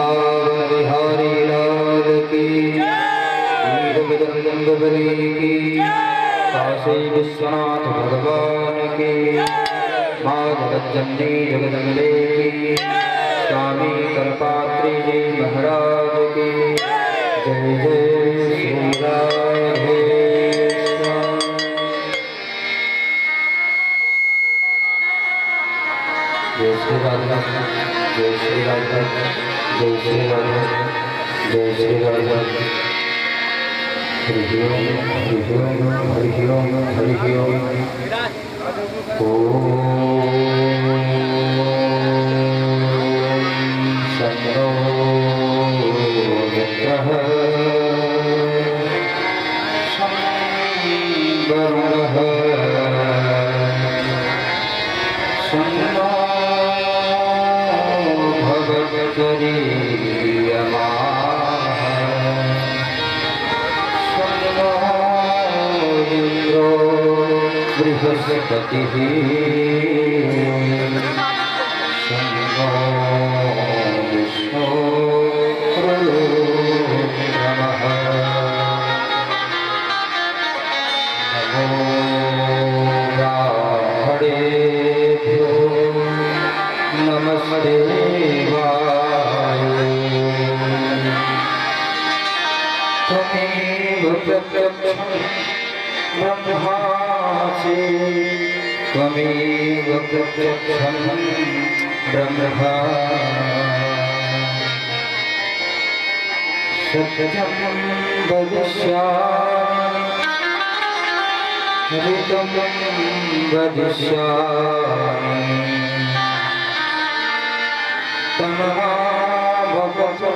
वृंदावन बिहारी लाल की, वीर बजरंग बली की, काशी विश्वनाथ भगवान की, माँ जगज्जननी जगदम्बे की, स्वामी करपात्री जी महाराज की। जय जय श्री राधे श्याम। जय श्री राधे, जय श्री राधे, जय श्री राधे, जय श्री राधे। हरि ओम, हरि ओम, हरि ओम, हरि ओम। ओम शन्नो मित्रः शं वरुणः शन्नो भवत्करीयमाः शन्नो इन्द्रो बृहस्पतिः शन्नो विष्णुर्नमः। नमो ब्राह्मणेभ्यो नमस्ते वायो। त्वमेव प्रत्यक्षं ब्रह्मासि, त्वमेव प्रत्यक्षं ब्रह्म। सत्यं वदिष्यामि, ऋतं वदिष्यामि। तन्माभवतु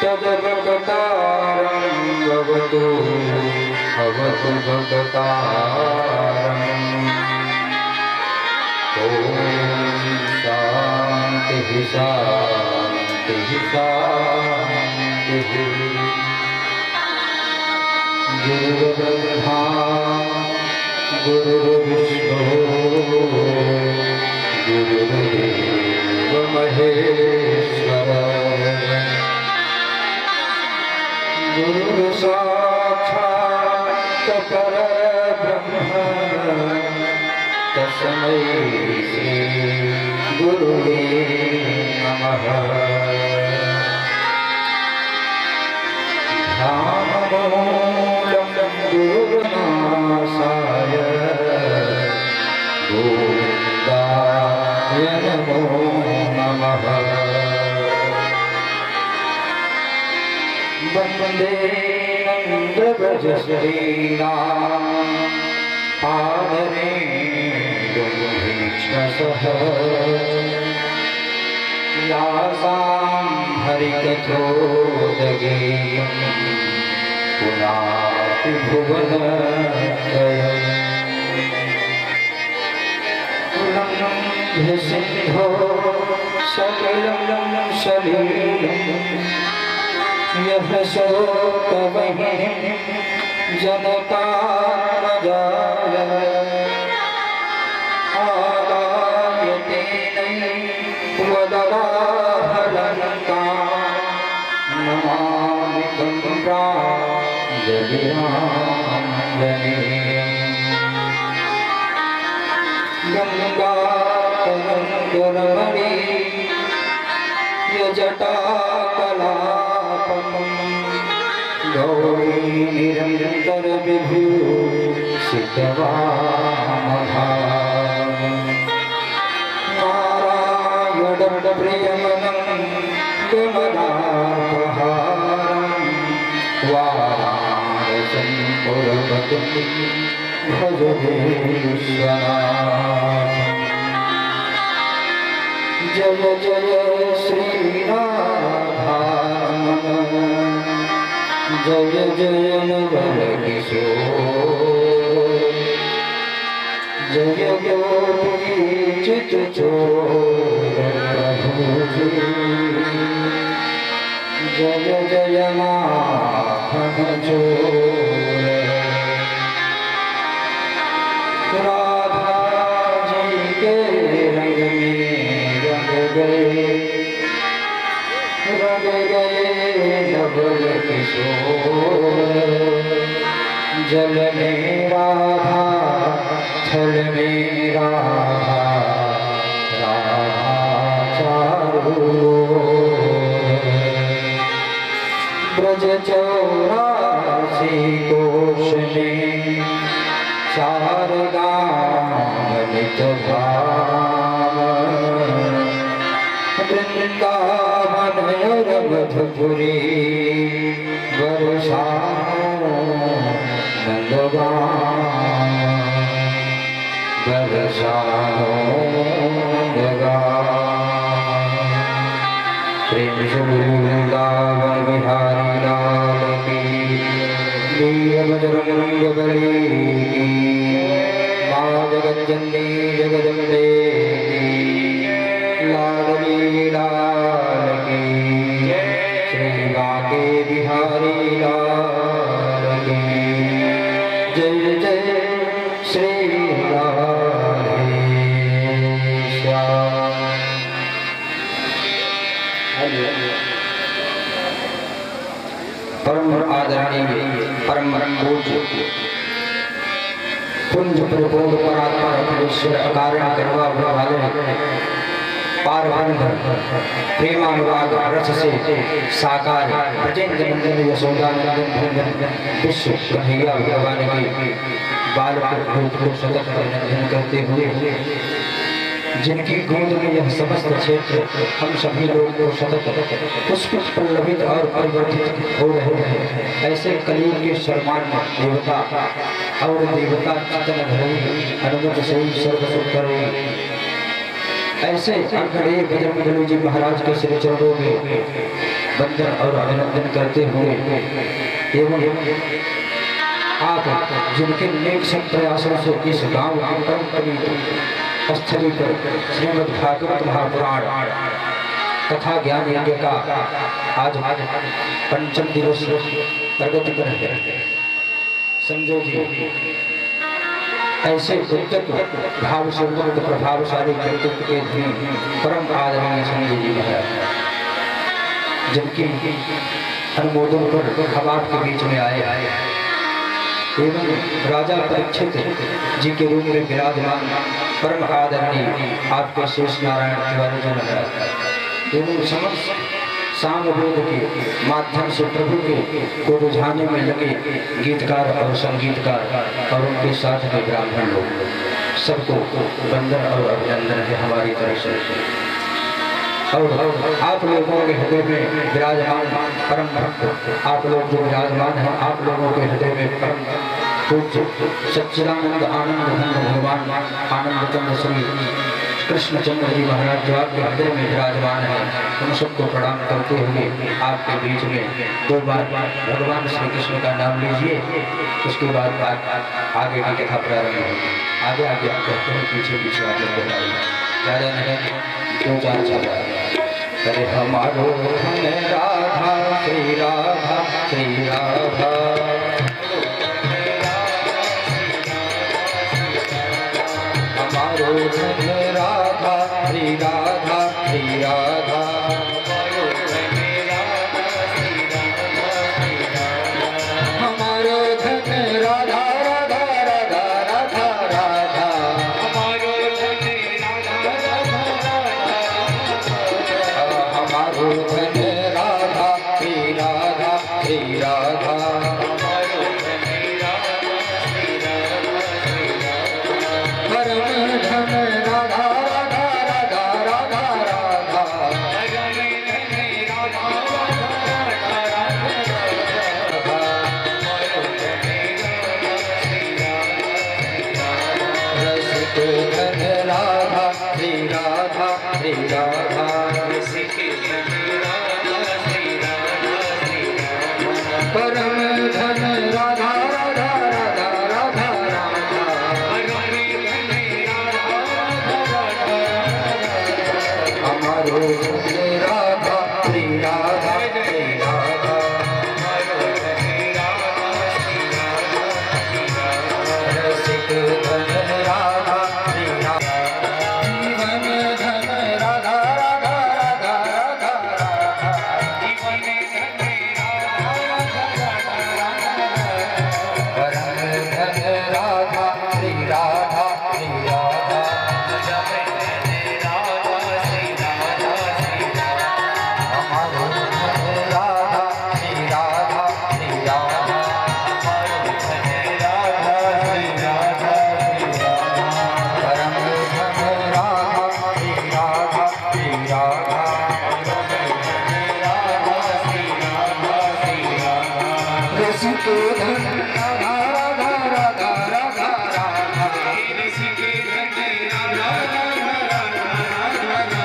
तदवगतारं भवतु, भवतु भगतारम्। ॐ शान्तिः शान्तिः शान्तिः। गुरुर्ब्रह्मा गुरुर्विष्णु गुरुर्देवो महेश्वर। गुरुः साक्षात् परब्रह्म, तस्मै श्री गुरुवे नमः। ध्यानमूलं गुरुनाशाय, गोविन्दाय नमो नमः। वन्दे नन्दव्रजश्रीणाम् आदरेणुभीक्ष्णसः। यासां हरिकथोदगेयं पुनाति भुवनत्रयम्। उल्लङ्घ्य सिन्धो सलिलं सलीलं, यः शोकवह्निं जनतामजाय। आदाय तेनैवदराहलङ्कां, नमामि तं प्राञ्जलिराञ्जनेयम्। गङ्गातरङ्गरमणी यजटाकलापम्, गौरी निरन्तरविभूषितवामभागम्। नारायणं प्रियमनं कमलापहारं, वाराणसीं पुरपतिं भज विश्वनाथम्। जय जय श्रीराधारमण, जय जय नवलकिशोर, जय गोपीचितचोर प्रभुजी। जय जय माखन चोर, राधा जी के रंग में रंग गए। लग गए नवल किशोर, जल में राधा थल में राधा, ब्रज 84 कोश में चार गाम नित धाम, वृंदावन और मधुपुरी बरसानो नंदगाम, बरसानो नंदगाम। प्रेम से वृंदावन बिहारी लाल की, वीर बजरंग बली की, माँ जगज्जननी जगदम्बे की, लाडली लाल की, श्री बांके बिहारी लाल की। जय जय श्री राधे श्याम। परम आदरणीय परम पूज्य कुंज परिपूर्ण परात्मा परमेश्वर अकारण करवा वाले पारब्रह्म प्रेमानुराग रस से साकार ब्रजेंद्र नंदन यशोदा नंदन विश्व कन्हैया भगवान के बालक रूप को सतत नंदन करते हुए, जिनकी गोद में यह समस्त क्षेत्र हम सभी लोग को सतत पुष्प पल्लवित और परिवर्तित हो रहे हैं, ऐसे कलियुग के शर्मान देवता और देवता चितन धरी अनुमत से सर्व सुख करे, ऐसे अग्रणी बजरंगबली जी महाराज के श्री चरणों में वंदन और अभिनंदन करते हुए, एवं आप जिनके नेक सब प्रयासों से इस गांव की परम पवित्र स्थली पर श्रीमद् भागवत महापुराण कथा ज्ञान यज्ञ का आज पंचम दिवस प्रगति पर है। संजय जी ऐसे उद्यत भाव से मुक्त प्रभावशाली व्यक्तित्व के धनी परम आदरणीय संजय जी महाराज, जिनकी अनुमोदन पर हम आपके बीच में आए एवं राजा परीक्षित जी के रूप में विराजमान परम आदरणीय आपके शेष नारायण तिवारी जी महाराज एवं समस्त सामवेद के माध्यम से प्रभु के को रुझाने में लगे गीतकार और संगीतकार और उनके साथ में ब्राह्मण लोग, सबको वंदन और अभिनंदन है हमारी तरफ से। और आप लोगों के हृदय में विराजमान परम भक्त, आप लोग जो विराजमान हैं, आप लोगों के हृदय में परम पूज्य सच्चिदानंद आनंद घन भगवान आनंद चंद्र श्री कृष्णचंद्र जी महाराज जो आपके हृदय में विराजमान है, उन सबको प्रणाम करते हुए आपके बीच में दो बार भगवान श्री कृष्ण का नाम लीजिए, उसके बाद आगे की कथा प्रारंभ होगी। आगे आगे आप कहते हैं, पीछे पीछे आगे बताइए, ज़्यादा नहीं, दो चार छात्रा। अरे हमारो धन राधा श्री राधा श्री राधा, हमारो धन राधा श्री राधा श्री राधा, हमारो धन राधा राधा राधा राधा राधा, हमारो धन राधा हमारो धन राधा श्री राधा श्री राधा, परम धन राधा राधा राधा राधा राधा, हमारो धन राधा श्री राधा श्री राधा, रसिक धन राधा श्री राधा, जीवन धन राधा राधा राधा राधा राधा, रसी के धन राधा राधा राधा राधा राधा रसी के धन राधा राधा राधा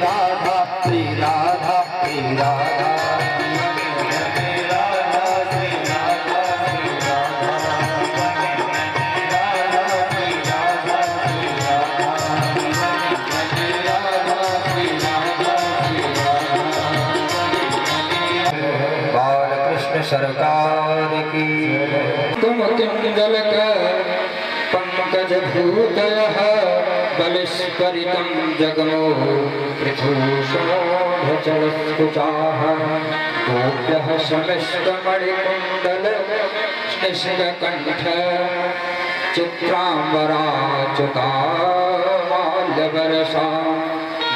राधा श्री राधा श्री राधा सरकार की तुम कुंडल पंकज भूतय बलिष्करितम जगमो पृथुषोधचलस्कुचाः गोप्यः शमिष्टमणिकुण्डल श्निष्कण्ठ चित्राम्बराच्युता माल्यवरसा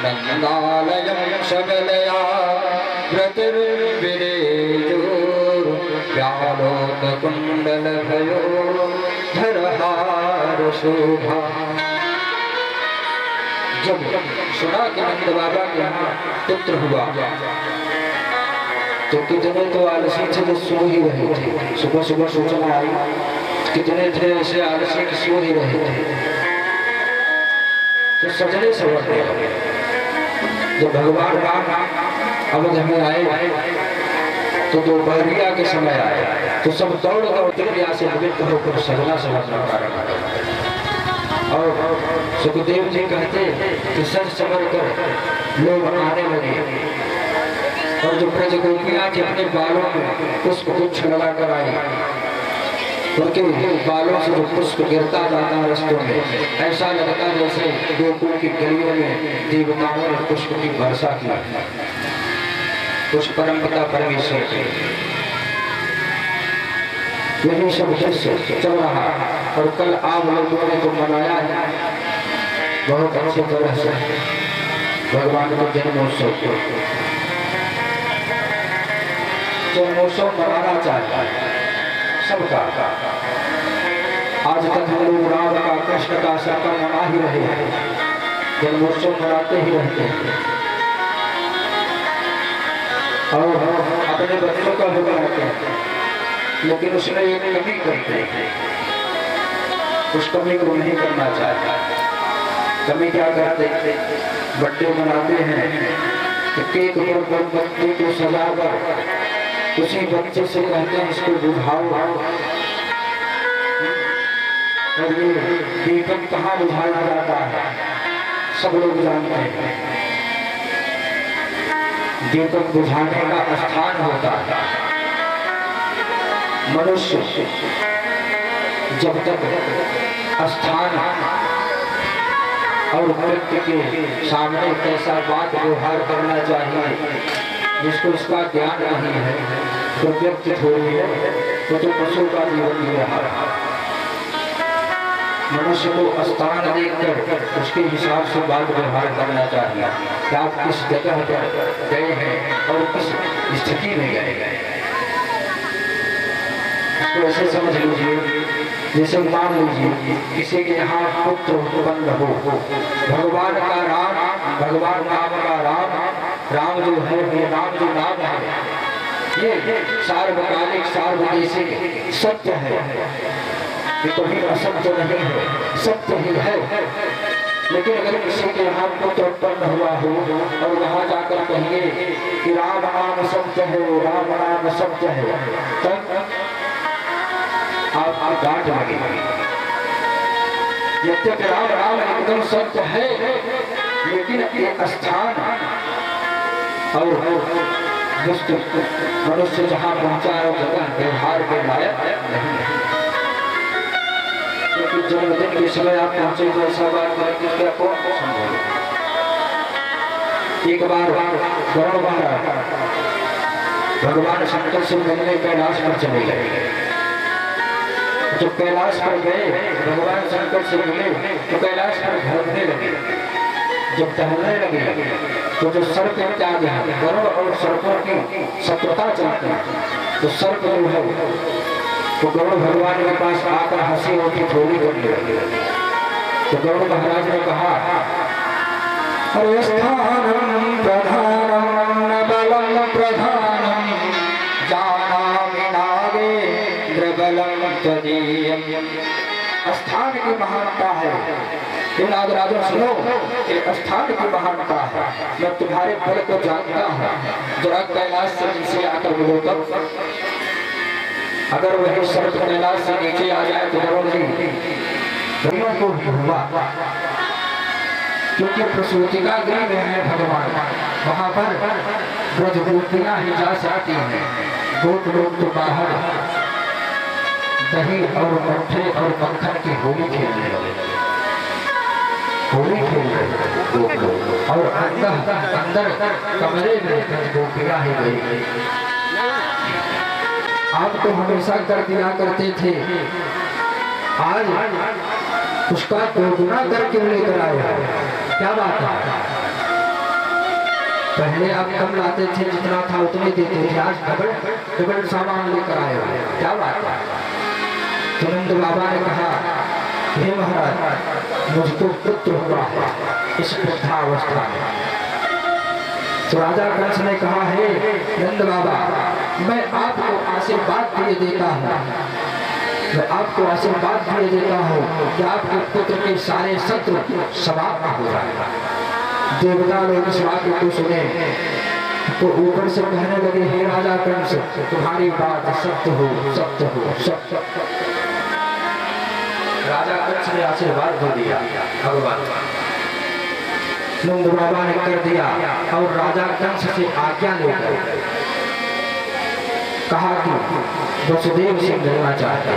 नन्दालयं सबलया व्रतिर्विरेजो व्यालोककुण्डल भयो धरहार शोभा। जब सुना कि नंद बाबा के यहाँ पुत्र हुआ तो कितने तो आलसी थे जो सो ही रहे थे। सुबह सुबह सूचना आई, कितने थे ऐसे आलसी कि सो ही रहे थे। तो सजने सवरने लगे। जब भगवान राम अवध में आए तो दोपहरिया के समय आए तो सब दौड़ दौड़ क्रिया से निवृत्त होकर सजना समझना प्रारंभ कर। और सुखदेव जी कहते कि सज समझ कर लोग आने लगे और जो ब्रज गोपियां थी अपने बालों में पुष्प गुच्छ लगा कर आई। उनके बालों से जो पुष्प गिरता जाता रस्तों में ऐसा लगता जैसे गोकुल की गलियों में देवताओं ने पुष्प की वर्षा की। कुछ परमपिता परमेश्वर के यही सब दृश्य चल रहा। और कल आप लोगों ने तो मनाया है बहुत अच्छे तरह से भगवान के जन्मोत्सव को। जन्मोत्सव मनाना चाहिए सबका। आज तक हम लोग राम का कृष्ण का सबका मना ही रहे हैं, जन्मोत्सव मनाते ही रहते हैं और अपने बच्चों का भी बनाते हैं। लेकिन उसमें एक कमी करते हैं, उस कमी को नहीं करना चाहिए। कमी क्या करते हैं? बर्थडे मनाते हैं तो केक पर बच्चे को सजा कर उसी बच्चे से कहते हैं इसको बुझाओ। और ये दीपक कहाँ बुझाया जाता है सब लोग जानते हैं। दीपक बुझाने का स्थान होता है। मनुष्य जब तक स्थान और व्यक्ति के सामने कैसा बात व्यवहार करना चाहिए जिसको इसका ज्ञान नहीं है तो व्यक्ति थोड़ी है तो पशु का जीवन जी रहा है। मनुष्य को स्थान देखकर उसके हिसाब से बात व्यवहार करना चाहिए कि आप किस जगह पर गए हैं और किस स्थिति में गए हैं। इसको ऐसे समझ लीजिए जैसे मान लीजिए किसी के यहाँ पुत्र उत्पन्न हो, भगवान का राम, भगवान राम का राम, राम जो है ये राम जो नाम है ये सार्वकालिक सार्वदेशिक सत्य है। ये कभी असत्य नहीं है, सत्य ही है। लेकिन अगर किसी के यहाँ पुत्र उत्पन्न हुआ हो और वहां जाकर कहिए कि राम नाम सत्य है, राम नाम सत्य है, तब आप डांट लगेगी। यद्यपि राम नाम एकदम सत्य है लेकिन ये स्थान और दुष्ट मनुष्य जहाँ पहुंचा है जगह व्यवहार के लायक नहीं है। क्योंकि जन्मदिन के समय आप पहुंचे तो ऐसा बात करेंगे क्या कौन संभव। एक बार गरुड़ महाराज भगवान शंकर से मिलने कैलाश पर चले गए। जब कैलाश पर गए भगवान शंकर से मिले तो कैलाश पर घूमने लगे। जब टहलने लगे तो जो सर्प इत्यादि है गरुड़ और सर्पों की शत्रुता चलती है तो सर्प जो है तो गरुड़ भगवान के पास आकर हंसी उठी थोड़ी करने लगे। तो गरुड़ महाराज ने कहा अरे स्थानम प्रधानम बलम प्रधानम जा हे नागराजन सुनो, एक स्थान की महानता है, मैं तुम्हारे बल को जानता हूँ, जरा कैलाश से नीचे आकर मिलो तब। अगर वही शर्त कैलाश से नीचे आ जाए तो वरुण जी गृहों को भी हुआ, क्योंकि प्रसूतिका गृह में है भगवान, वहां पर ब्रजगोपियां ही जा सकती हैं, गोप लोग तो बाहर दही और मट्ठे और मक्खन की होली खेलने लगे, होली खेल रहे और अंदर कमरे में ब्रजगोपियां ही गई। आप तो हमेशा कर दिया करते थे, आज उसका दोगुना करके लेकर आया, क्या बात है? पहले आप कम लाते थे, जितना था उतने देते थे, आज डबल सामान लेकर आए हो, क्या बात है? तो नंद बाबा ने कहा, हे महाराज मुझको पुत्र हुआ है इस वृद्धावस्था में। तो राजा कंस ने कहा, हे नंद बाबा मैं आपको आशीर्वाद दिए देता हूँ, मैं आपको आशीर्वाद दिए देता हूँ कि आपके पुत्र के सारे शत्रु समाप्त हो जाएगा। देवता लोग इस वाक्य को सुने तो ऊपर से कहने लगे, हे राजा कंस तुम्हारी बात सत्य हो, सत्य हो, सत्य। राजा कंस ने आशीर्वाद दे दिया, भगवान नंद बाबा ने कर दिया और राजा कंस से आज्ञा लेकर कहा कि वसुदेव से मिलना चाहते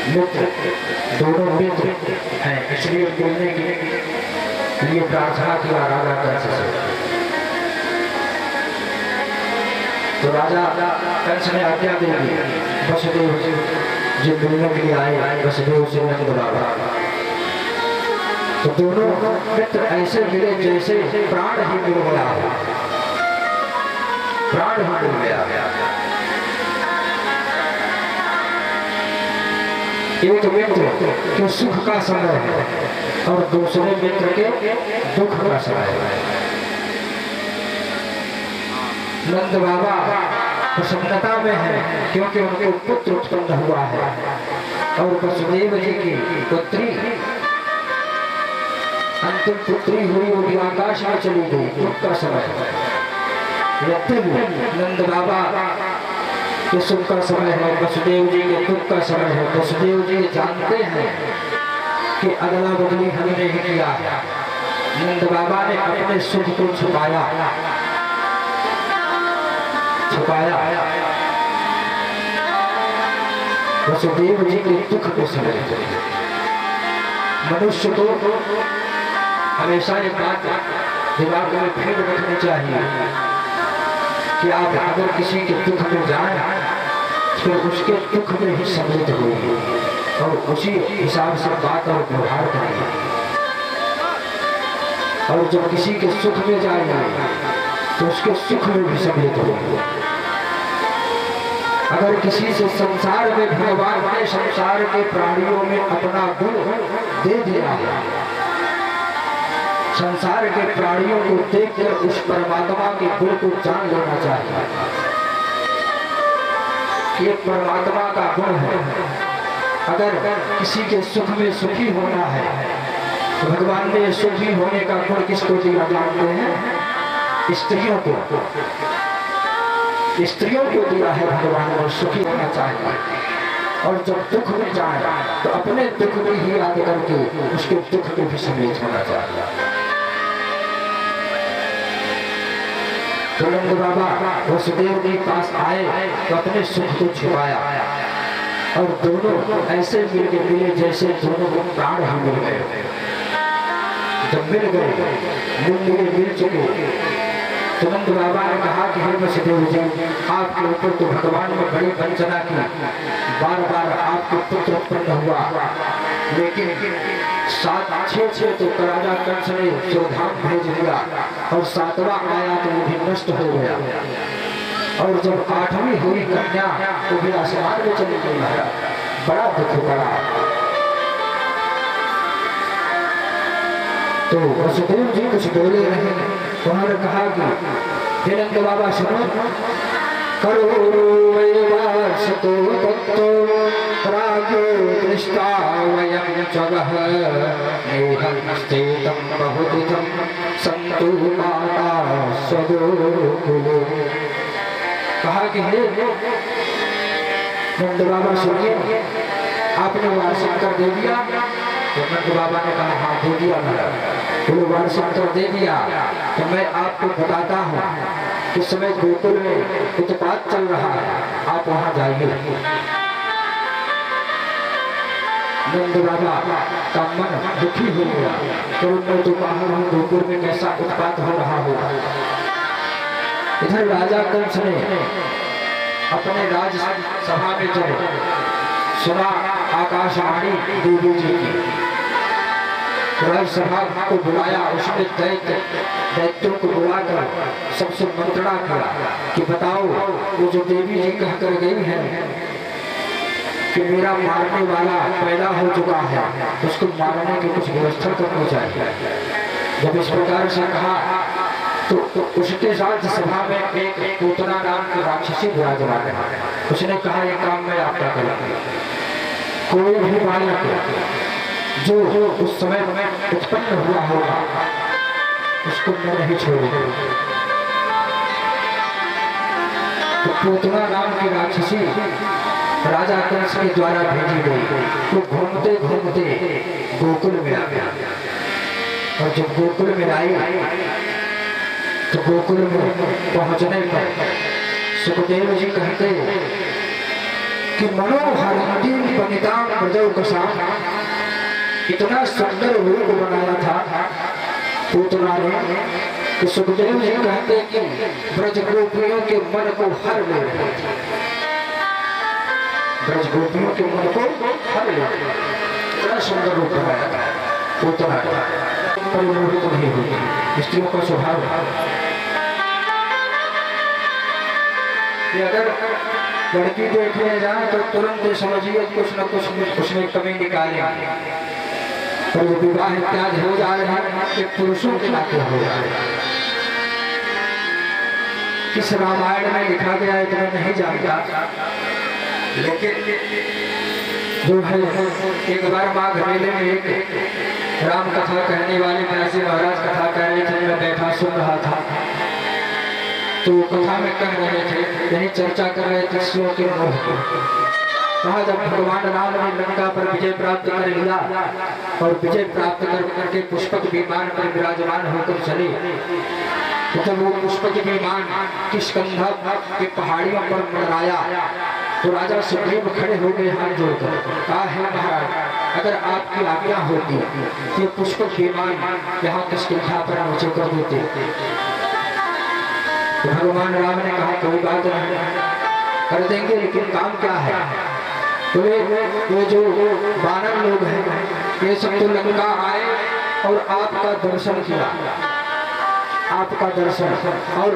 मित्र, दोनों मित्र हैं, इसलिए मिलने के लिए प्रार्थना किया राजा कंस से। तो राजा कंस ने आज्ञा दे दी, वसुदेव जी मिलने के लिए आए, वसुदेव से नंद बाबा। तो दोनों मित्र ऐसे मिले जैसे प्राण ही मिल गया, प्राण ही मिल गया। एक मित्र के सुख का समय है और दूसरे मित्र के दुख का समय है। नंद बाबा प्रसन्नता में है क्योंकि उनके पुत्र उत्पन्न हुआ है और वसुदेव जी की पुत्री अंतिम पुत्री हुई, वो भी आकाश में चली गई, दुख का समय नंद बाबा के सुख का समय है, वसुदेव जी के दुख का समय है। वसुदेव जी जानते हैं कि अदला बदली हमने ही किया, नंद बाबा ने अपने सुख को छुपाया, वसुदेव जी के दुख को समझते। मनुष्य को हमेशा ये बात दिमाग में फिर रखनी चाहिए कि आप अगर किसी के दुख में जाए तो उसके दुख में ही सम्मिलित होगी और उसी हिसाब से बात और व्यवहार करेंगे, और जब किसी के सुख में जाए तो उसके सुख में भी सम्मिलित होगी। अगर किसी से संसार में भगवान ने संसार के प्राणियों में अपना गुण दे दिया है, संसार के प्राणियों को देखकर उस परमात्मा के गुण को जान लेना चाहिए। ये परमात्मा का गुण है। अगर किसी के सुख में सुखी होना है तो भगवान ने सुखी होने का गुण किसको दिया जानते हैं? स्त्रियों को, स्त्रियों को दिया है भगवान ने, सुखी होना चाहिए। और जब दुख में जाए तो अपने दुख में ही याद करके उसके दुख में भी सम्मिलित होना चाहिए। तो नंद बाबा वसुदेव के पास आए तो अपने सुख को छुपाया और दोनों ऐसे मिले जैसे दोनों को प्राण ही मिल गए। जब मिल चुके तो नंद बाबा ने कहा कि हे वसुदेव जी, आपके ऊपर तो भगवान ने बड़ी वंचना की, बार बार आपके पुत्र उत्पन्न हुआ, लेकिन 7-6 तो राजा कंस ने जोधाम भेज दिया और 7वां आया तो वो भी नष्ट हो गया, और जब 8वीं हुई कन्या तो भी आसमान में चली गई। बड़ा दुख पड़ा। तो वसुदेव जी कुछ बोले नहीं, उन्होंने कहा कि हे नंद बाबा सुनो, करोरुवैवासतो तत्तो राजो दृष्टा वयं जगः नेहं स्थितं बहुदितं सन्तु माता स्वगोकुले। कहा कि हे नंद बाबा सुनिए, आपने वार्षिक कर दे दिया। तो नंद बाबा ने कहा हाँ दे दिया मैंने। बोलो वार्षिक कर दे दिया तो मैं आपको बताता हूँ इस समय गोकुल में उत्पात चल रहा है, आप वहां जाइए। नंद बाबा का मन दुखी हो गया, तो मैं तो बाहर हूँ, गोकुल में कैसा उत्पात हो रहा होगा। इधर राजा कंस ने अपने राज सभा में जब सुना आकाशवाणी देवी जी की, राजसभा को बुलाया, उसने दैत्यों को बुलाकर सबसे मंत्रणा किया कि बताओ वो जो देवी जी कह कर गई है कि मेरा मारने वाला पैदा हो चुका है, उसको मारने की कुछ व्यवस्था करनी चाहिए। जब इस प्रकार से कहा तो उसके साथ सभा में एक पूतना नाम की राक्षसी विराजमान है। उसने कहा ये काम मैं आपका करूंगा। कोई भी बालक जो उस समय में उत्पन्न हुआ होगा उसको मैं नहीं छोड़ूंगा। तो पूतना नाम की राक्षसी राजा कंस के द्वारा भेजी गई। तो घूमते घूमते गोकुल में आ गया, और जब गोकुल में आई तो गोकुल में पहुंचने पर सुखदेव जी कहते कि मनोहरती वनितां ब्रजौ कसां, इतना सुंदर रूप बनाया था पूतना ने कि सुखदेव जी कहते कि ब्रज गोपियों के मन को हर ले रहे थे। ब्रज गोपियों के मन को हर ले रहे, इतना सुंदर रूप बनाया था पूतना। परिमोहित नहीं होती स्त्रियों का स्वभाव है कि अगर लड़की देखने जाए तो तुरंत समझिए कुछ न कुछ उसमें कमी निकालेंगे। और वो विवाह इत्यादि हो जा रहे हैं कि पुरुषों के नाते हो रहा है। किस रामायण में लिखा गया है तो मैं नहीं जानता, लेकिन जो है एक बार माघ मेले में एक राम कथा कहने वाले व्यासी महाराज कथा कह रहे थे, मैं बैठा सुन रहा था। तो कथा में कह रहे थे, यही चर्चा कर रहे थे शिव के मोह को। कहा जब भगवान राम ने लंका पर विजय प्राप्त कर लिया और विजय प्राप्त करके पुष्पक विमान पर विराजमान होकर चले, तो जब वो पुष्पक विमान किष्किंधा की पहाड़ियों पर मंडराया तो राजा सुग्रीव खड़े हो गए हाथ जोड़कर। कहा है महाराज, अगर आपकी आज्ञा होती तो पुष्पक विमान यहाँ किष्किंधा पर नीचे कर देते। तो भगवान राम ने कहा कोई बात नहीं, कर देंगे, लेकिन काम क्या है। तो ये जो वानर लोग हैं ये सब तो लंका आए और आपका दर्शन किया, आपका दर्शन, और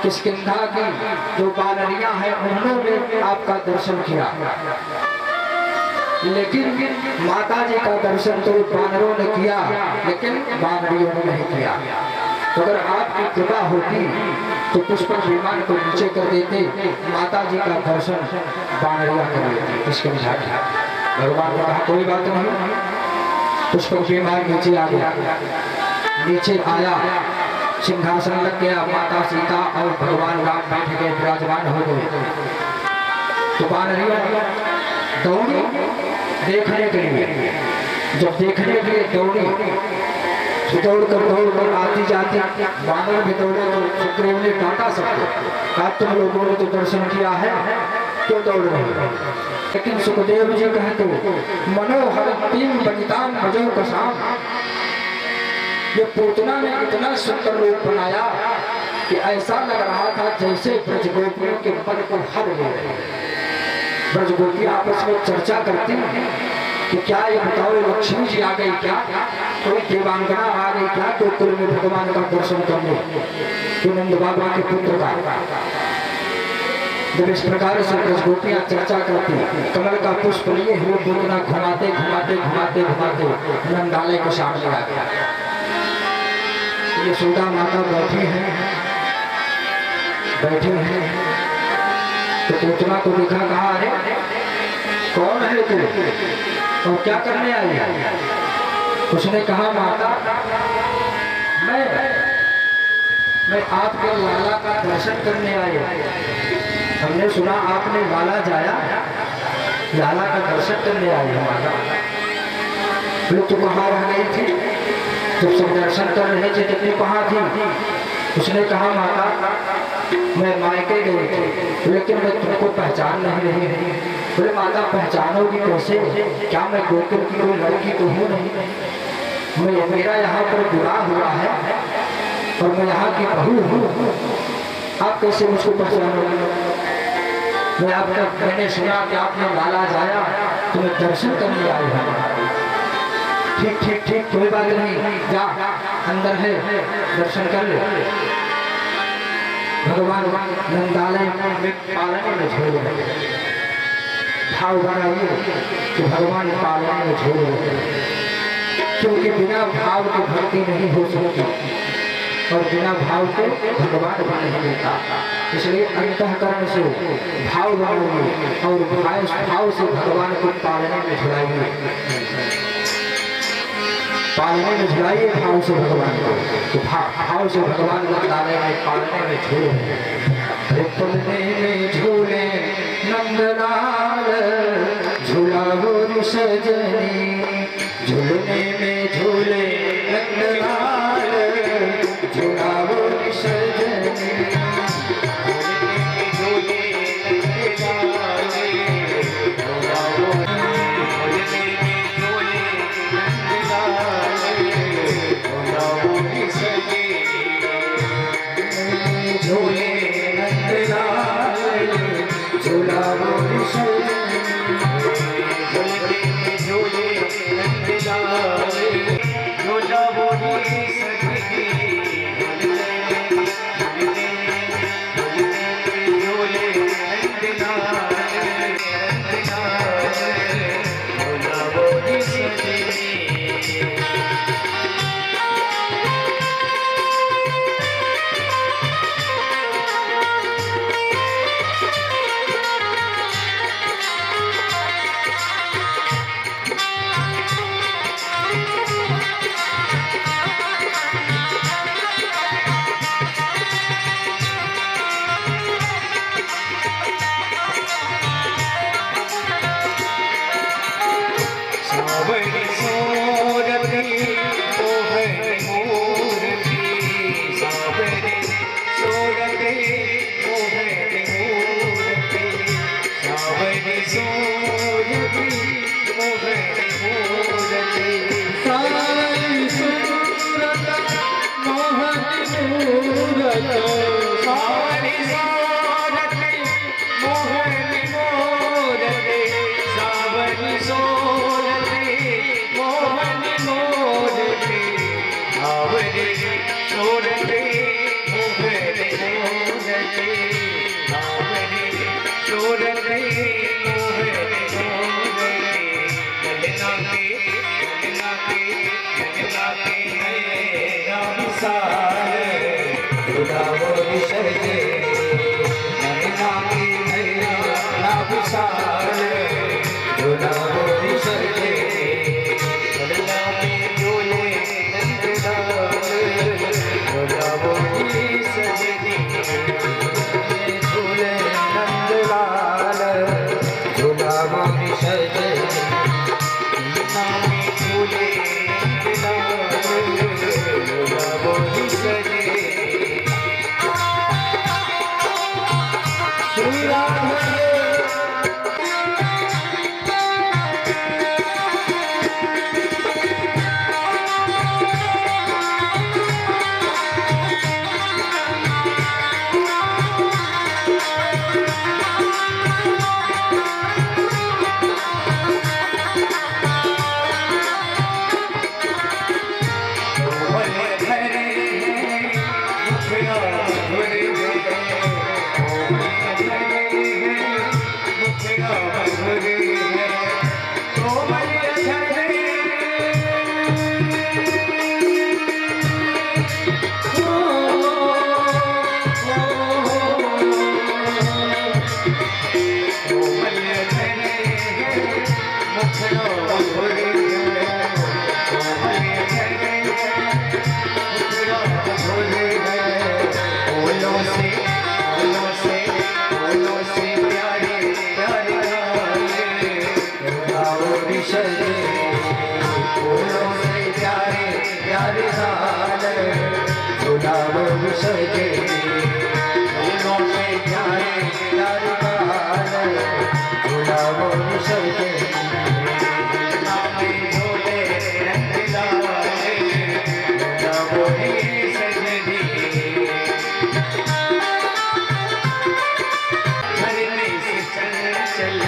किष्किंधा की जो वानरियां हैं उन्होंने आपका दर्शन किया, लेकिन माता जी का दर्शन तो वानरों ने किया लेकिन वानरियों ने नहीं किया। तो अगर आपकी कृपा होती तो पुष्पक विमान को नीचे कर देते, माता जी का दर्शन वानरियां कर लेती। किष्किंधा भगवान ने कहा कोई बात नहीं। पुष्पक विमान नीचे आ गया, नीचे आया, सिंहासन लग गया, माता सीता और भगवान राम बैठ गए, विराजमान हो गए। तो वानरियां दौड़ी देखने के लिए, जब देखने के लिए दौड़ी दौड़ कर आती जाती, वानर भी दौड़े तो सुग्रीव ने डांटा सबको, कहा तुम लोगों ने तो दर्शन किया है क्यों दौड़ रहे हो। लेकिन सुखदेव जी कहते मनोहरतीं वनितां ब्रजौ कसां, ये पूतना ने इतना सुंदर रूप बनाया कि ऐसा लग रहा था जैसे ब्रज गोपियों के मन को हर ले रहे। ब्रज गोपी आपस में चर्चा करती कि क्या ये बताओ लक्ष्मी जी आ गई क्या, कोई देवांगना आ गई क्या गोकुल में भगवान का दर्शन करने, तो नंद बाबा के पुत्र का। जब इस प्रकार से ब्रज गोपियां चर्चा करती, कमल का पुष्प लिए हुए पूतना घुमाते घुमाते घुमाते घुमाते नंदालय के सामने आ गया। यशोदा माता बैठी हैं तो पूतना को देखा, कहा अरे कौन है तू और क्या करने आई है? उसने कहा माता मैं आपके लाला का दर्शन करने आई। हमने सुना आपने लाला जाया, लाला का दर्शन करने आई है माता। लोग तो कहाँ रह गई थी जब सब दर्शन कर रहे थे, तब कहाँ थी? उसने कहा माता मैं मायके गई थी लेकिन मैं तुमको पहचान नहीं रही। बोले माता पहचानोगी कैसे? क्या मैं गोकुल की कोई लड़की तो हूँ नहीं, मेरा यहाँ पर विवाह हुआ है और मैं यहाँ की बहू हूँ, आप कैसे मुझको पहचानोगे? मैंने सुना कि आपने लाला जाया तो मैं दर्शन करने आई हूँ। ठीक ठीक ठीक, कोई बात नहीं, जा अंदर है दर्शन कर ले। भगवान नंदालय में पालने में झोल गए। भाव बनाइए कि भगवान पालने में झोल गए, क्योंकि बिना भाव के भक्ति नहीं हो सकती और बिना भाव के भगवान भी नहीं मिलता। इसलिए अंतःकरण से भाव बनाइए और भाव से भगवान को पालने में झुलाइए, पालने में झुलाइए भाव से भगवान को। तो भाव से भगवान नंदालय में पालने में झूले, पलने में झूले नंदलाल, झूला हो सजनी, झूलने में झूले नंदलाल, झूला हो सजनी, झूले नंदलाल, झूला हो सजनी, झूले नंदलाल, झूला हो सजनी, झूले नंदलाल, झूला हो सजनी। सजे फूलों में जाए दरबार गुलाबों में सजे झोले रंग लाए गुलाबों में सजनी झरने से चल चल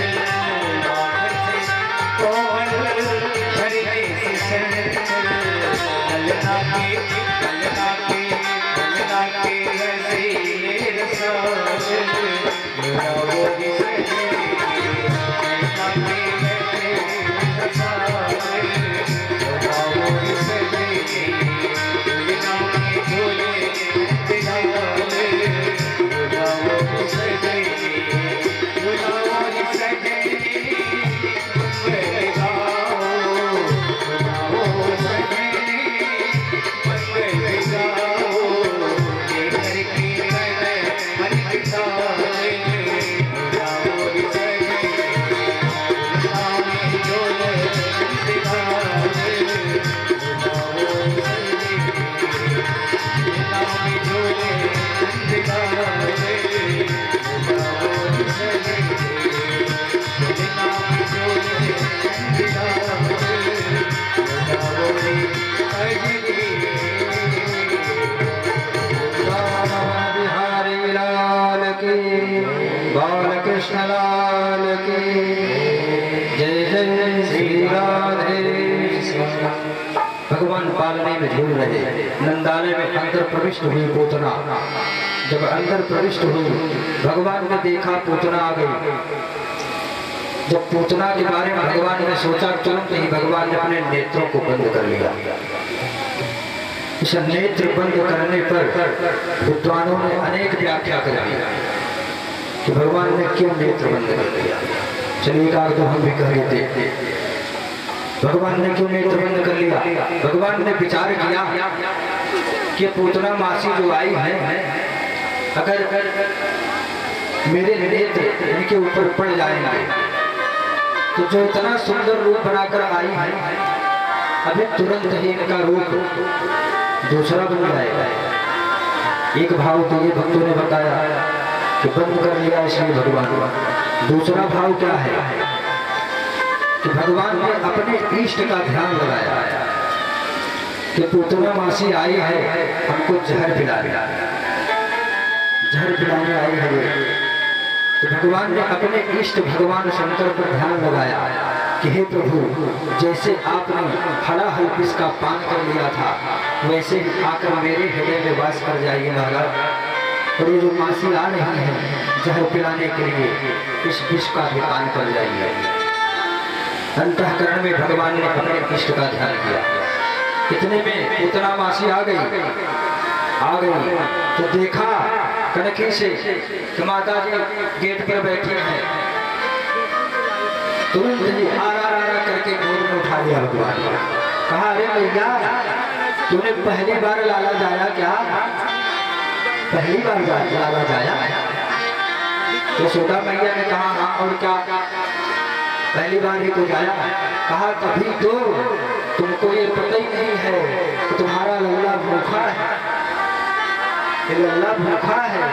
बालकृष्ण लाल की जय जय श्री राधे। भगवान पालने में झूल रहे नंदालय में अंदर प्रविष्ट हुई पूतना। जब अंदर प्रविष्ट हुई भगवान ने देखा पूतना आ गई। जब पूतना के बारे में भगवान ने सोचा तुरंत ही भगवान ने अपने नेत्रों को बंद कर लिया। इस नेत्र बंद करने पर विद्वानों ने अनेक व्याख्या कर दी कि भगवान ने क्यों नेत्र बंद कर दिया। चलिए एक तो हम भी कह रहे थे भगवान ने क्यों नेत्र बंद कर लिया। भगवान ने विचार किया कि पूतना मासी जो आई है अगर मेरे नेत्र इनके ऊपर पड़ जाएंगे तो जो इतना सुंदर रूप बनाकर आई है अभी तुरंत ही इनका रूप दूसरा बन जाएगा। एक भाव तो ये भक्तों ने बताया कि बंद कर लिया इसलिए भगवान। दूसरा भाव क्या है कि भगवान ने अपने इष्ट का ध्यान लगाया कि पूतना मासी आई है हमको जहर पिलाने आई है। तो भगवान ने अपने इष्ट भगवान शंकर पर ध्यान लगाया कि हे प्रभु जैसे आपने हरा हल्पिस का पान कर लिया था वैसे ही आकर मेरे हृदय में वास कर जाइए महाराज। और ये जो मासी आ रही है जहर पिलाने के लिए इस विष का भी पान कर जाइए। अंतःकरण में भगवान ने अपने इष्ट का ध्यान किया। इतने में पूतना मासी आ गई तो देखा कनकी से कि माता जी गेट पर बैठी है। तुरंत ही आरा करके गोद में उठा लिया भगवान। कहा अरे भैया तूने पहली बार लाला जाया क्या? पहली बार लाला जाया? तो यशोदा मैया ने कहा हाँ और क्या पहली बार ही को जाया। कहा तभी तो तुमको ये पता ही नहीं है कि तुम्हारा लल्ला भूखा है। लल्ला भूखा है।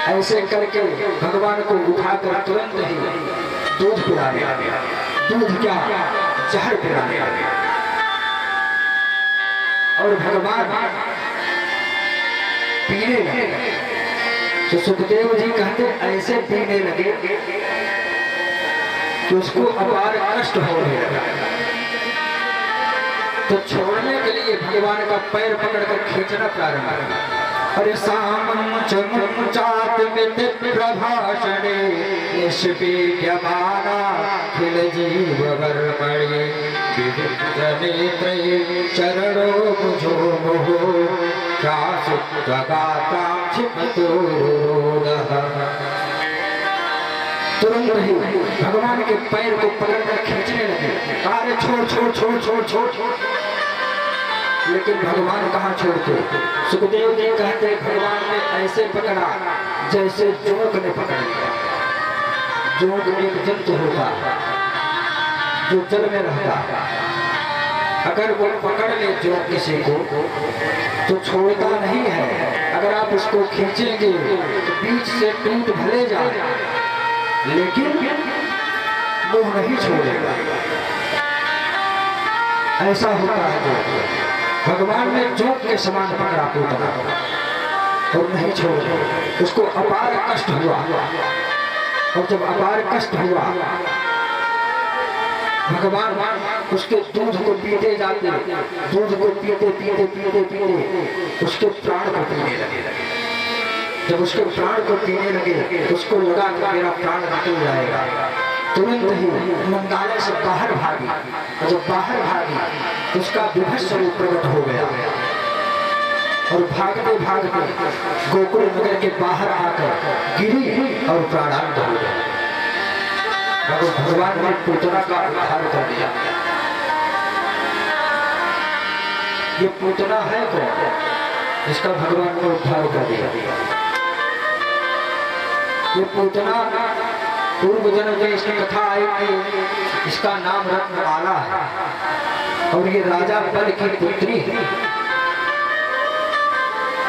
ऐसे करके भगवान को उठाकर तुरंत ही दूध पिलाने आ गया। दूध क्या जहर पिलाने आ गया। और भगवान पीने लगे। तो सुखदेव जी कहते ऐसे पीने लगे कि उसको अपार कष्ट होने लगा। तो छोड़ने के लिए भगवान का पैर पकड़कर खींचना प्रारंभ किया। अरे सामं चमुचात मित प्रभाषणे निष्पीड्यमाना खिल जीव वर्मणि विविध नेत्रे चरणो मुझो मोहो शासित्वगातां क्षिपतोरोदः। तुरंत ही भगवान के पैर को पकड़कर खींचने लगे। अरे छोड़ छोड़ छोड़ छोड़ छोड़ छोड़। लेकिन भगवान कहाँ छोड़ते। सुखदेव जी कहते भगवान ने ऐसे पकड़ा जैसे जोग ने पकड़ लिया। जोग एक जंतु होता जो जल में रहता अगर वो पकड़ ले जो किसी को तो छोड़ता नहीं है। अगर आप उसको खींचेंगे तो बीच से टूट भले जाए, लेकिन वो नहीं छोड़ेगा। ऐसा होता है जो भगवान ने जोक के समान पकड़ा पूतना और नहीं छोड़ा। उसको अपार कष्ट हुआ, और जब अपार कष्ट हुआ भगवान उसके दूध को पीते जाते, दूध को पीते पीते पीते पीते उसके प्राण को पीने लगे। जब उसके प्राण को पीने लगे उसको लगा कि मेरा प्राण निकल जाएगा। तुरंत ही नंदालय से बाहर भागी, और जब बाहर भागी उसका विभत्स रूप प्रकट हो गया, और भागते भागते गोकुल नगर के बाहर आकर गिरी और प्राणांत हो गया। भगवान ने पूतना का उद्धार कर दिया। ये पूतना है कौन जिसका भगवान ने उद्धार कर दिया? ये पूतना पूर्व जन्म में इसकी कथा आई कि इसका नाम रत्नमाला है, और ये राजा बल की पुत्री है।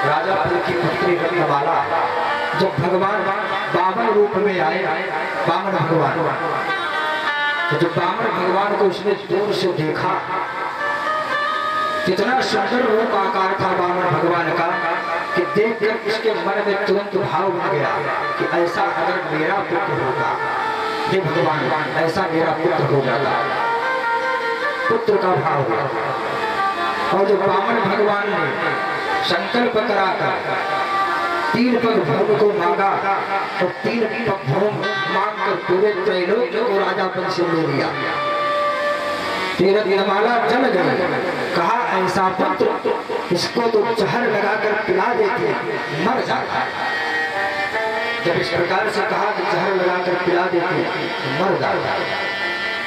राजा बल की पुत्री रत्नमाला। जब भगवान बामन रूप में आए, बामन भगवान, तो जब बामन भगवान को उसने दूर से देखा, कितना सुंदर रूप आकार था बामन भगवान का कि देखकर इसके मन में तुरंत भाव बन गया कि ऐसा अगर मेरा पुत्र होगा, हे भगवान ऐसा मेरा पुत्र हो जाता। पुत्र का भाव हुआ। और जब बामन भगवान ने संकल्प कराकर 3 पग भूमि को मांगा, और 3 पग भूमि मांगकर पूरे त्रैलोक्य को राजा पद से ले लिया। रत्नमाला जल गई। कहा ऐसा पुत्र इसको तो जहर लगाकर पिला देते मर जाता। जब इस प्रकार से कहा कि जहर लगाकर पिला देते तो मर जाता,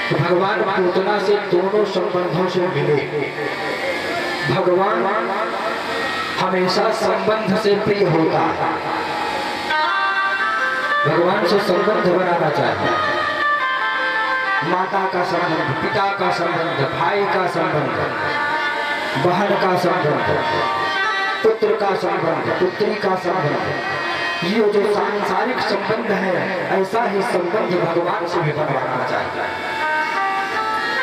तो भगवान पूतना से दोनों संबंधों से मिले। भगवान हमेशा संबंध से प्रिय होता है। भगवान से संबंध बनाना चाहिए। माता का संबंध, पिता का संबंध, भाई का संबंध, बहन का संबंध, पुत्र का संबंध, पुत्री का संबंध, ये जो सांसारिक संबंध है ऐसा ही संबंध भगवान से भी बनवाना चाहिए।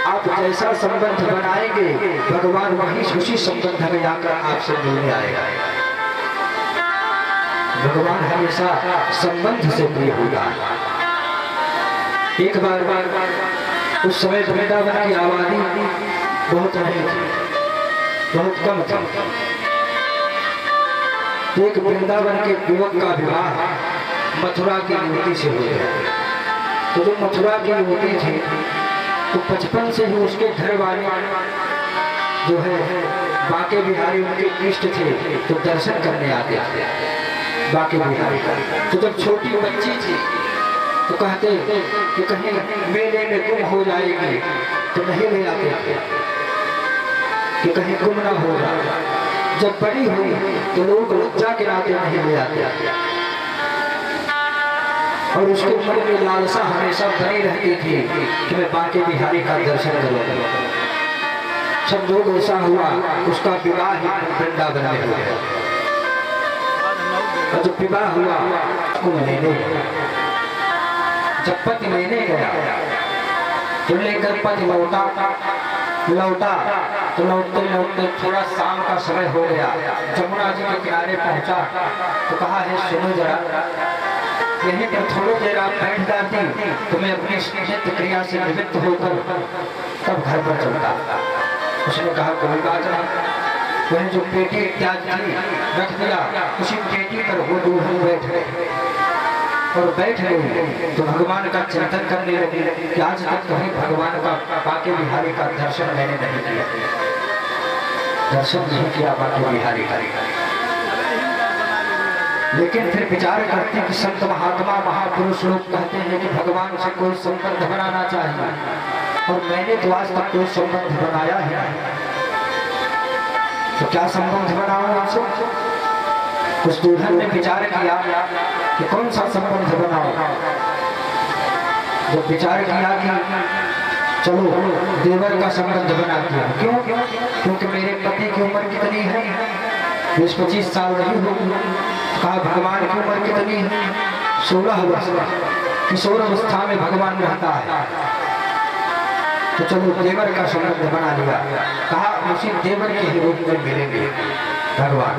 आप जैसा संबंध बनाएंगे भगवान वही उसी संबंध में आकर आपसे मिलने आएगा। भगवान हमेशा संबंध से प्रिय होता है। एक बार उस समय वृंदावन की आबादी बहुत नहीं थी, बहुत कम थी। एक वृंदावन के युवक का विवाह मथुरा की युवती से हो गया। तो जो मथुरा की युवती थी तो बचपन से ही उसके घर वाले जो है बाके बिहारी उनके इष्ट थे, तो दर्शन करने आते थे बाके बिहारी का। तो जब छोटी बच्ची थी तो कहते कि कहीं मेले में गुम हो जाएगी, तो नहीं ले आते थे कि कहीं गुम ना होगा। जब बड़ी हुई तो लोग लज्जा के नाते नहीं ले आते, और उसके मन में लालसा हमेशा बनी रहती थी कि मैं बाके बिहारी का दर्शन करूं। सब लोग ऐसा हुआ उसका विवाह ही वृंदावन में हो गया। और जब विवाह हुआ उसको लेने गया, जब पति लेने गया तो लेकर पति लौटा तो लौटते लौटते थोड़ा शाम का समय हो गया। जमुना जी के किनारे पहुंचा तो कहा है सुनो जरा, यहीं पर थोड़ी देर आप बैठ जाती तो मैं अपनी नित्य क्रिया से निवृत्त होकर तब घर पर चलता। उसने कहा कोई बात नहीं। वह जो पेटी इत्यादि थी रख दिया, उसी पेटी पर वो दूल्हन बैठ गए और बैठ गए तो भगवान का चिंतन करने लगे कि आज तक कहीं भगवान का बाके बिहारी का दर्शन मैंने नहीं किया, दर्शन नहीं किया बाके बिहारी का। लेकिन फिर विचार करते कि संत महात्मा महापुरुष लोग कहते हैं कि भगवान से कोई संबंध बनाना चाहिए, और मैंने तो आज तक कोई संबंध बनाया है, तो क्या संबंध बनाऊं आपसे? उस दुल्हन ने विचार किया कि कौन सा संबंध बनाओ। जब विचार किया कि चलो देवर का संबंध बनाती हूँ। क्यों? क्योंकि मेरे पति की उम्र कितनी है? 20-25 साल नहीं होगी। कहा भगवान की उम्र कितनी है? 16 वर्ष। किशोर अवस्था में भगवान रहता है। तो चलो देवर का संबंध बना लिया। कहा उसी देवर के ही रूप में मिलेंगे भगवान।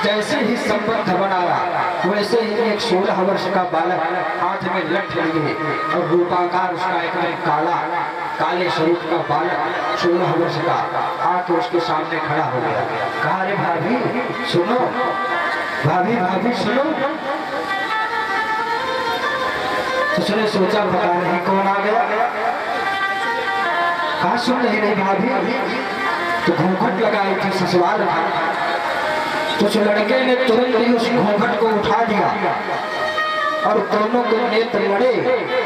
जैसे ही संबंध बनाया वैसे ही एक 16 वर्ष का बालक हाथ में लठ लिए और रूपाकार उसका एकदम काला काले स्वरूप का बालक 16 वर्ष का आके उसके सामने खड़ा हो गया। कहा अरे भाभी सुनो, भाभी भाभी सुनो। तो उसने सोचा पता नहीं कौन आ गया। कहा सुन नहीं भाभी, तो घूंघट लगाई थी, ससुराल था। तो उस लड़के ने तुरंत ही उस घूंघट को उठा दिया और दोनों के नेत्र लड़े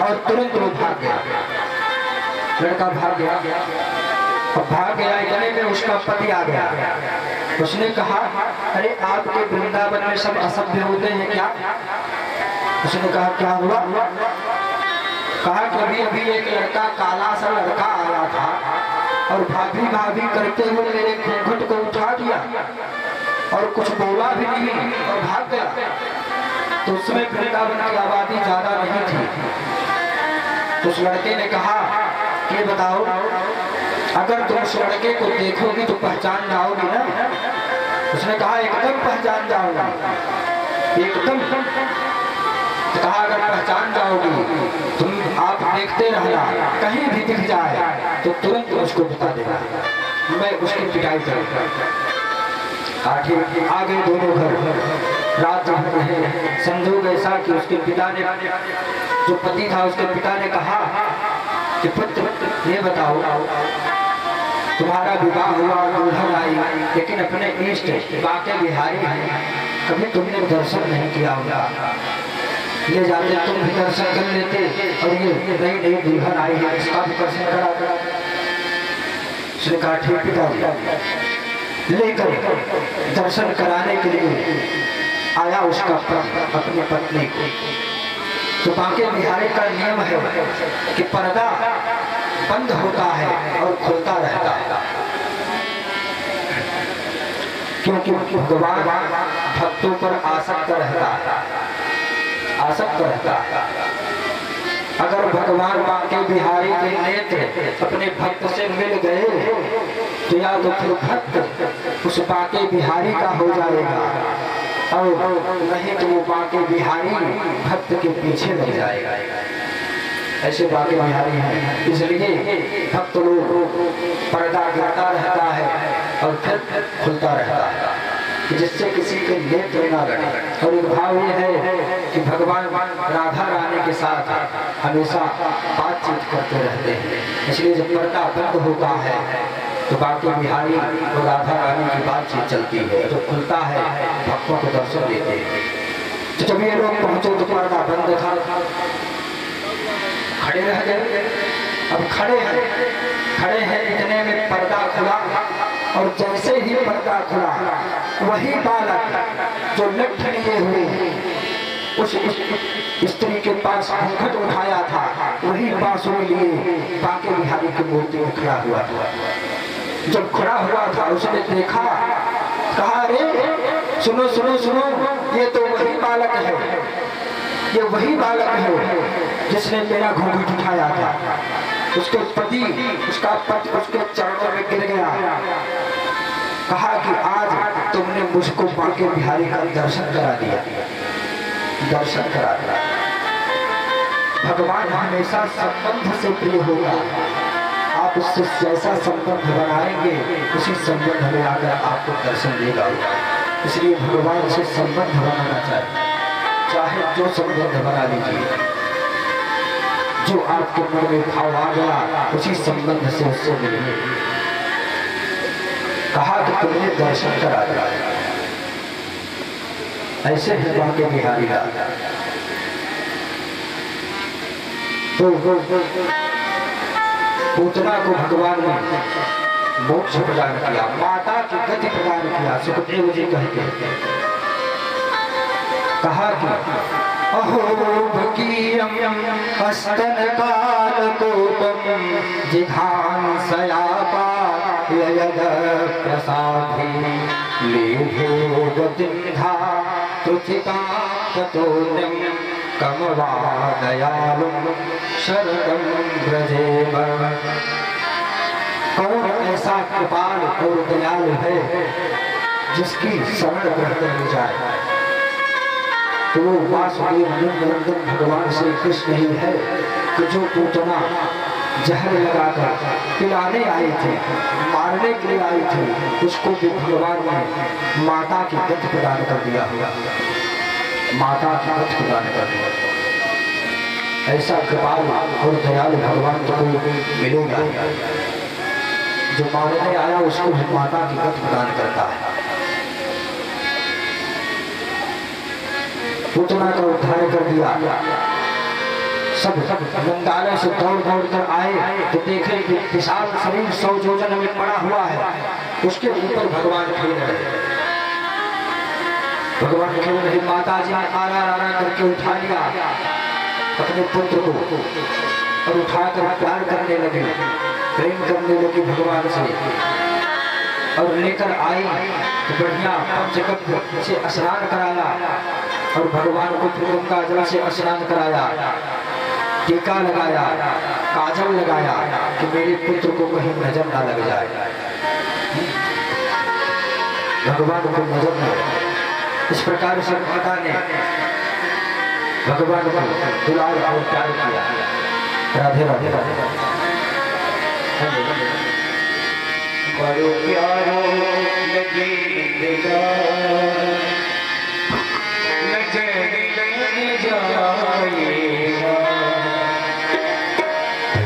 और तुरंत वो भाग गया। लड़का भाग गया और भाग गया, इतने में उसका पति आ गया। उसने कहा अरे आपके वृंदावन में सब असभ्य होते हैं क्या? उसने कहा क्या हुआ? कहा कभी अभी एक लड़का काला सा लड़का आया था और भाभी भाभी करते हुए मेरे घूंघट को उठा दिया और कुछ बोला भी नहीं और भाग गया। तो उसमें वृंदावन की आबादी ज्यादा नहीं थी। तो उस लड़के ने कहा ये बताओ, अगर तुम उस लड़के को देखोगी तो पहचान जाओगी ना? उसने कहा एकदम पहचान जाओगी, एकदम। तो कहा अगर पहचान जाओगी तुम आप देखते रहना, कहीं भी दिख जाए तो तुरंत उसको बता देना, मैं उसकी पिटाई करूंगा। आ गए दोनों घर। रात में संजोग ऐसा कि उसके पिता ने, जो पति था उसके पिता ने कहा कि पुत्र ये बताओ तुम्हारा विवाह हुआ, दुल्हन आई, लेकिन अपने इष्ट बाके बिहारी हैं, कभी तुमने दर्शन नहीं किया होगा। ले जाते तुम भी दर्शन कर लेते और ये नई नई दुल्हन आई है इसका भी दर्शन करा। उसने कहा ठीक पिताजी। लेकर दर्शन कराने के लिए आया उसका अपनी पत्नी को। तो बाके बिहारी का नियम है कि पर्दा बंद होता है और खुलता रहता है, क्योंकि भगवान भक्तों पर आसक्त रहता है, आसक्त रहता है। अगर भगवान बाके बिहारी के नेत्र अपने भक्त से मिल गए तो या तो फिर भक्त उस बाके बिहारी का हो जाएगा और नहीं तो वो बाके बिहारी भक्त के पीछे लग जाएगा। ऐसे बाके बिहारी हैं, इसलिए भक्त लोग पर्दा गिरता रहता है और फिर खुलता रहता है जिससे किसी के नेत्र न लगे। और एक भाव ये है कि भगवान राधा रानी के साथ हमेशा बातचीत करते रहते हैं, इसलिए जब पर्दा बंद होता है तो बाके बिहारी और राधा रानी की बातचीत चलती है, जब खुलता है भक्तों को दर्शन देते हैं। तो जब ये लोग पहुंचे तो पर्दा बंद था, खड़े रह गए। अब खड़े हैं इतने में पर्दा खुला और जैसे ही पर्दा खुला वही बालक जो लठ लिए हुए उस स्त्री के पास घूंघट उठाया था वही बांसुरी लिए बाके बिहारी की मूर्ति में खड़ा हुआ था। जब खड़ा हुआ था उसने देखा, कहा अरे सुनो सुनो सुनो, ये तो वही बालक है, ये वही बालक है जिसने मेरा घूंघट उठाया था। उसके पति उसका पति उसके चरणों में गिर गया। कहा कि आज तुमने मुझको बाके बिहारी का दर्शन करा दिया, दर्शन करा दिया। भगवान हमेशा संबंध से प्रिय होगा। आप उससे जैसा संबंध बनाएंगे उसी संबंध में आकर आपको दर्शन देगा। इसलिए भगवान से संबंध बनाना चाहिए, चाहे जो संबंध बना लीजिए, जो आपके मन में भाव आ गया उसी संबंध से उससे मिलिए। कहा कि तुमने दर्शन करा दिया। ऐसे है बाके बिहारी राजा। तो पूतना को भगवान ने मोक्ष प्रदान किया, माता की गति प्रदान किया। सुखदेव जी कहते हैं, कहा कि अहोबकीयं हस्तनकालकोपं जिघांसयापा ययद प्रसादे लेभो गतिन्धा तुथितां ततोऽन्यं कमवा दयालुं शरणं व्रजेम। कौन ऐसा कृपाल और दयालु है जिसकी शरण ग्रहण हो जाए? तो वो वासुदेव नंदन भगवान श्री कृष्ण ही है कि जो पूतना जहर लगाकर पिलाने आई थी, मारने के लिए आई थी, उसको भी भगवान ने माता की गति प्रदान कर दिया, माता की गति प्रदान कर दिया। ऐसा कृपाल और दयालु भगवान तो मिलेगा जो मारने आया उसको भी माता की गति प्रदान करता है। पूतना का उद्धार कर दिया। सब नंदालय से दौड़ दौड़ कर आए तो देखे कि विशाल शरीर 100 योजन में पड़ा हुआ है, उसके ऊपर भगवान खेल रहे। भगवान खेल रहे, माता जी ने आरा करके उठा लिया अपने पुत्र को और उठाकर प्यार करने लगे, प्रेम करने लगी भगवान से और लेकर आई तो बढ़िया पंचकव्य से स्नान कराया और भगवान को गंगा जल से स्नान कराया, टीका लगाया, काजल लगाया कि मेरे पुत्र को कहीं नजर ना लग जाए, भगवान को नजर न लगे। इस प्रकार से माता ने भगवान को दुलार और प्यार किया। राधे राधे राधे। बड़ो प्यारो लगे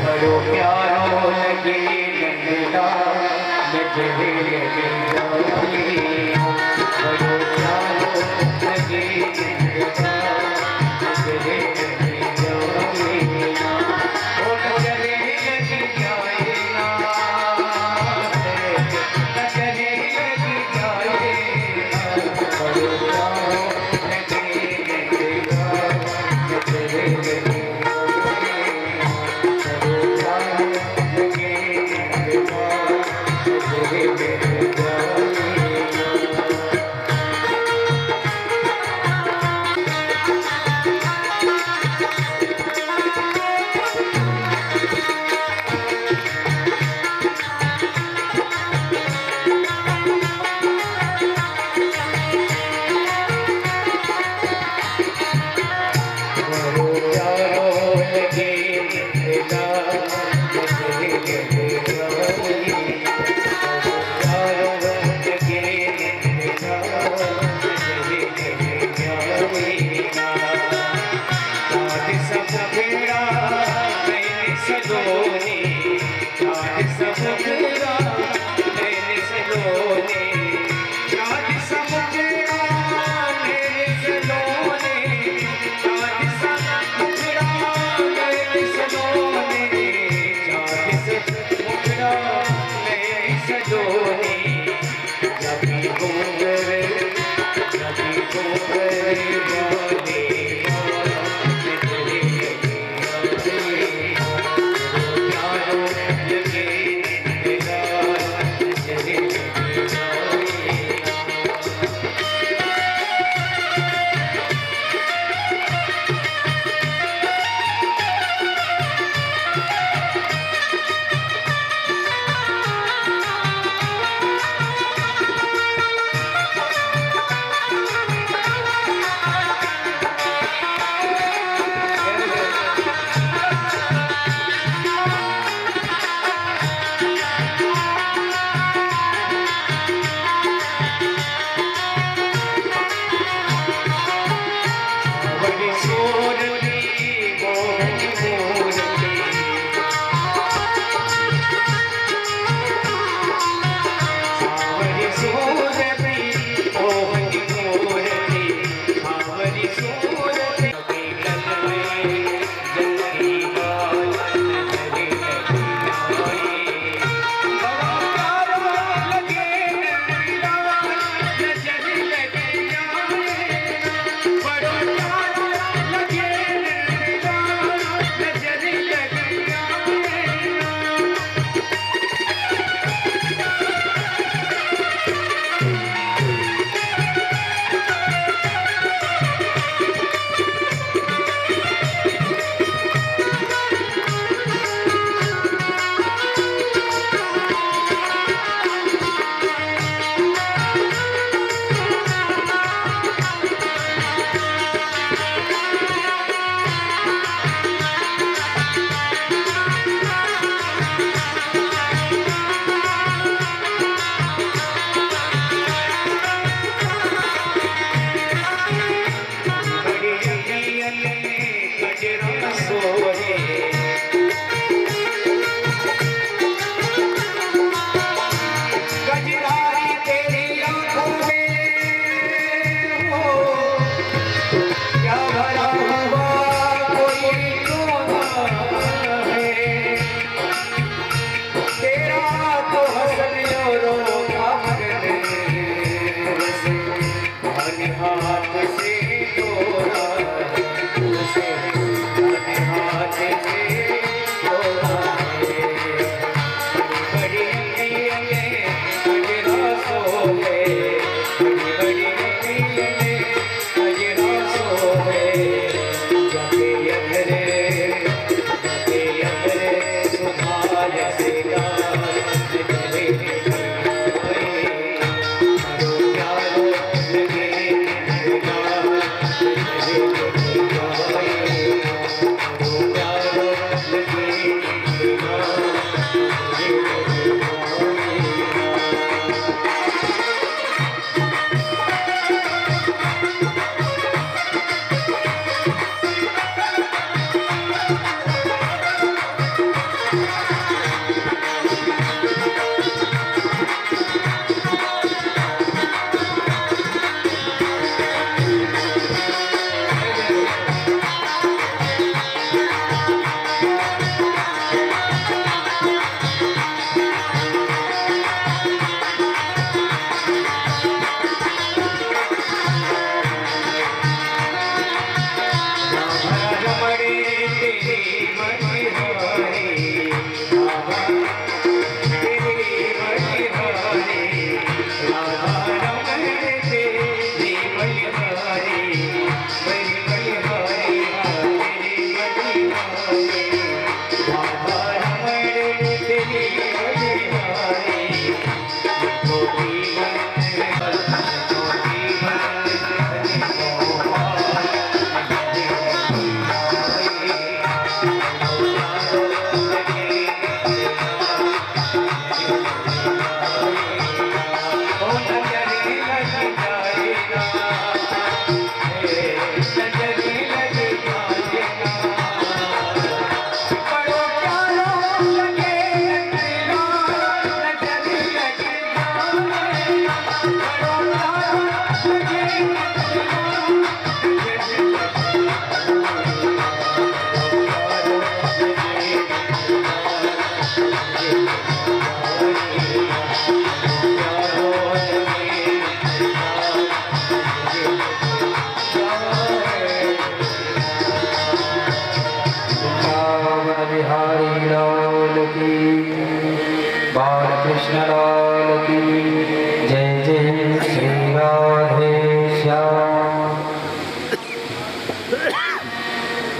बड़ो प्यारो लगे नंदा नजरे लगे बड़ो प्यारो लगे नंदा नजरे लगे ओ नजरे लगे जाएगा नजरे लगे जाएगा बड़ो प्यारो लगे नंदा नजरे लगे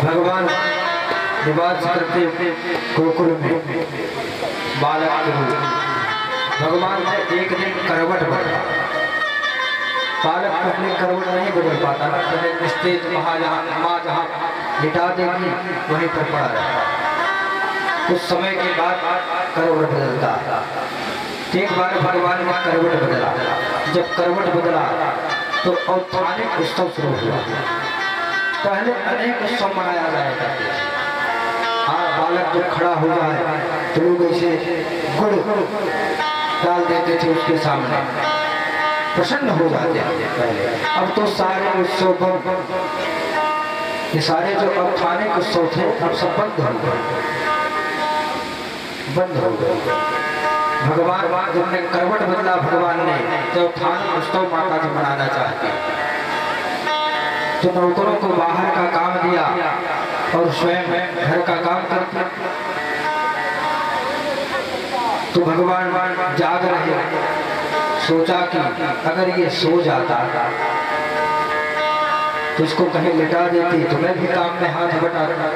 भगवान निवास करते गोकुल में बालक के रूप। भगवान ने एक दिन करवट बदला। बालक पहले करवट नहीं बदल पाता, पहले निस्तेज माँ जहाँ लिटा देगी वहीं पर पड़ा रहता। कुछ समय के बाद करवट बदलता। एक बार भगवान ने करवट बदला। जब करवट बदला तो औत्थानिक उत्सव शुरू हुआ। पहले अनेक उत्सव मनाया जाया करते थे। बालक जब खड़ा हो जाए तो लोग ऐसे गुड़ डाल देते थे उसके सामने, प्रसन्न हो जाते थे पहले। अब तो सारे उत्सव ये सारे जो औत्थानिक उत्सव थे अब सब बंद हो गए। भगवान जब ने करवट बदला, भगवान ने तो औत्थानिक उत्सव माता जी मनाना चाहती, तो नौकरों को बाहर का काम दिया और स्वयं घर का काम करते। तो भगवान जाग रहे, सोचा कि अगर ये सो जाता तो इसको कहीं लिटा देती तो मैं भी काम में हाथ बटाता।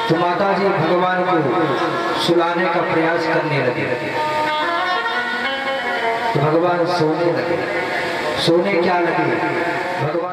तो माता जी भगवान को सुलाने का प्रयास करने लगे। तो भगवान सोने लगे। सोने क्या लगे, भगवान